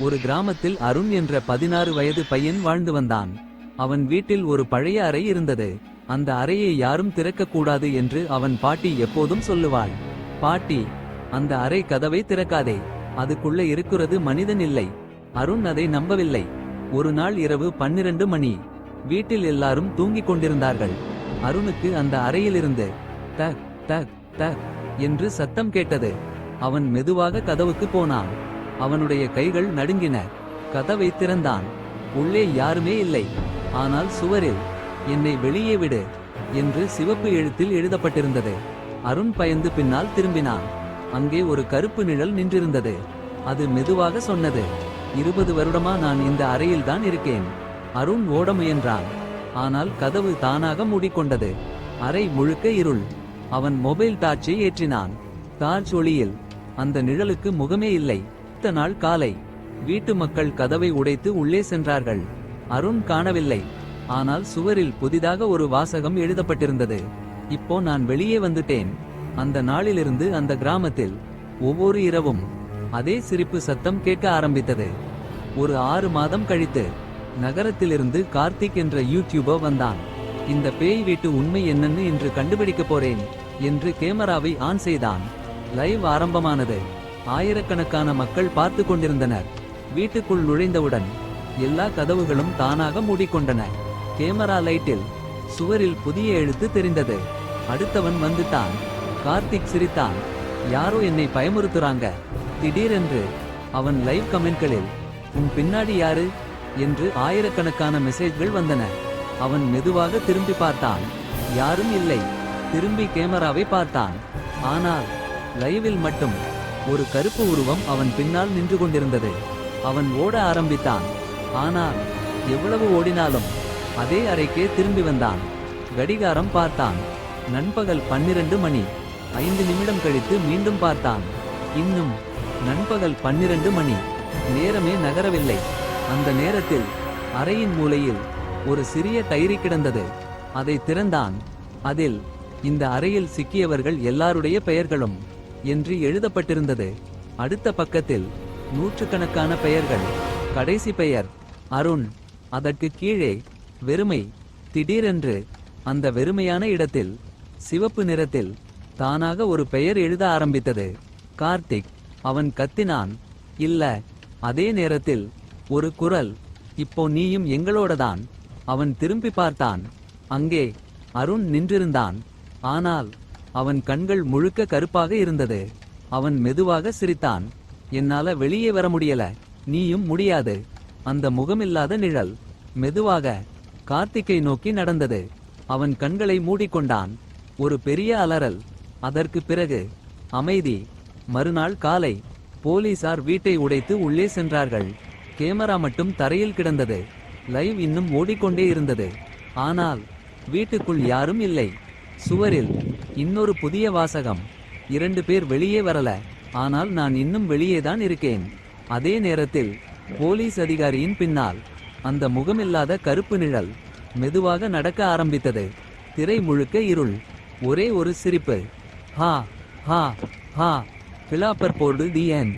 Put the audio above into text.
ஒரு கிராமத்தில் அருண் என்ற 16 வயது பையன் வாழ்ந்து வந்தான். அவன் வீட்டில் ஒரு பழைய அறை இருந்தது. அந்த அறையை யாரும் திறக்கக்கூடாது என்று அவன் பாட்டி எப்போதும் சொல்லுவாள். பாட்டி, அந்த அறை கதவை திறக்காதே, அதுக்குள்ள இருக்கிறது மனிதன் இல்லை. அருண் அதை நம்பவில்லை. ஒரு நாள் இரவு 12 மணி. வீட்டில் எல்லாரும் தூங்கிக் கொண்டிருந்தார்கள். அருணுக்கு அந்த அறையிலிருந்து தக் தக் தக் என்று சத்தம் கேட்டது. அவன் மெதுவாக கதவுக்கு போனான். அவனுடைய கைகள் நடுங்கின. கதவை திறந்தான். உள்ளே யாருமே இல்லை. ஆனால் சுவரில் என்னை வெளியே விடு என்று சிவப்பு எழுத்தில் எழுதப்பட்டிருந்தது. அருண் பயந்து பின்னால் திரும்பினான். அங்கே ஒரு கருப்பு நிழல் நின்றிருந்தது. அது மெதுவாக சொன்னது, 20 வருடமா நான் இந்த அறையில்தான் இருக்கேன். அருண் ஓட முயன்றான். ஆனால் கதவு தானாக மூடிக்கொண்டது. அறை முழுக்க இருள். அவன் மொபைல் டார்ச்சை ஏற்றினான். டார்ச் ஒளியில் அந்த நிழலுக்கு முகமே இல்லை. அடுத்த நாள் காலை வீட்டு மக்கள் கதவை உடைத்து உள்ளே சென்றார்கள். அருண் காணவில்லை. ஆனால் சுவரில் புதிதாக ஒரு வாசகம் எழுதப்பட்டிருந்தது. இப்போ நான் வெளியே வந்துட்டேன். அந்த நாளிலிருந்து அந்த கிராமத்தில் ஒவ்வொரு இரவும் அதே சிரிப்பு சத்தம் கேட்க ஆரம்பித்தது. ஒரு 6 மாதம் கழித்து நகரத்திலிருந்து கார்த்திக் என்ற யூடியூபர் வந்தான். இந்த பேய் வீட்டு உண்மை என்னன்னு என்று கண்டுபிடிக்க போறேன் என்று கேமராவை ஆன் செய்தான். லைவ் ஆரம்பமானது. ஆயிரக்கணக்கான மக்கள் பார்த்து கொண்டிருந்தனர். வீட்டுக்குள் நுழைந்தவுடன் எல்லா கதவுகளும் தானாக மூடிக்கொண்டன. கேமரா லைட்டில் சுவரில் புதிய எழுத்து தெரிந்தது. அடுத்தவன் வந்துட்டான். கார்த்திக் சிரித்தான். யாரோ என்னை பயமுறுத்துறாங்க. திடீரென்று அவன் லைவ் கமெண்ட்களில் உன் பின்னாடி யாரு என்று ஆயிரக்கணக்கான மெசேஜ்கள் வந்தன. அவன் மெதுவாக திரும்பி பார்த்தான். யாரும் இல்லை. திரும்பி கேமராவை பார்த்தான். ஆனால் லைவில் மட்டும் ஒரு கருப்பு உருவம் அவன் பின்னால் நின்று கொண்டிருந்தது. அவன் ஓட ஆரம்பித்தான். ஆனால் எவ்வளவு ஓடினாலும் அதே அறைக்கே திரும்பி வந்தான். கடிகாரம் பார்த்தான். நண்பகல் 12 மணி. 5 நிமிடம் கழித்து மீண்டும் பார்த்தான். இன்னும் நண்பகல் 12 மணி. நேரமே நகரவில்லை. அந்த நேரத்தில் அறையின் மூலையில் ஒரு சிறிய டைரி கிடந்தது. அதை திறந்தான். அதில் இந்த அறையில் சிக்கியவர்கள் எல்லாருடைய பெயர்களும் என்று எழுதப்பட்டிருந்தது. அடுத்த பக்கத்தில் நூற்றுக்கணக்கான பெயர்கள். கடைசி பெயர் அருண். அதற்கு கீழே வெறுமை. திடீரென்று அந்த வெறுமையான இடத்தில் சிவப்பு நிறத்தில் தானாக ஒரு பெயர் எழுத ஆரம்பித்தது. கார்த்திக். அவன் கத்தினான். இல்ல. அதே நேரத்தில் ஒரு குரல், இப்போ நீயும் எங்களோடதான். அவன் திரும்பி பார்த்தான். அங்கே அருண் நின்றிருந்தான். ஆனால் அவன் கண்கள் முழுக்க கருப்பாக இருந்தது. அவன் மெதுவாக சிரித்தான். என்னால வெளியே வர முடியல. நீயும் முடியாது. அந்த முகமில்லாத நிழல் மெதுவாக கார்த்திக்கை நோக்கி நடந்தது. அவன் கண்களை மூடிக்கொண்டான். ஒரு பெரிய அலறல். அதற்கு பிறகு அமைதி. மறுநாள் காலை போலீசார் வீட்டை உடைத்து உள்ளே சென்றார்கள். கேமரா மட்டும் தரையில் கிடந்தது. லைவ் இன்னும் ஓடிக்கொண்டே இருந்தது. ஆனால் வீட்டுக்குள் யாரும் இல்லை. சுவரில் இன்னொரு புதிய வாசகம். 2 பேர் வெளியே வரல. ஆனால் நான் இன்னும் வெளியேதான் இருக்கேன். அதே நேரத்தில் போலீஸ் அதிகாரியின் பின்னால் அந்த முகமில்லாத கருப்பு நிழல் மெதுவாக நடக்க ஆரம்பித்தது. திரை முழுக்க இருள். ஒரே ஒரு சிரிப்பு. ஹா ஹா ஹா. பிலாப்பர் போர்டு தி எண்ட்.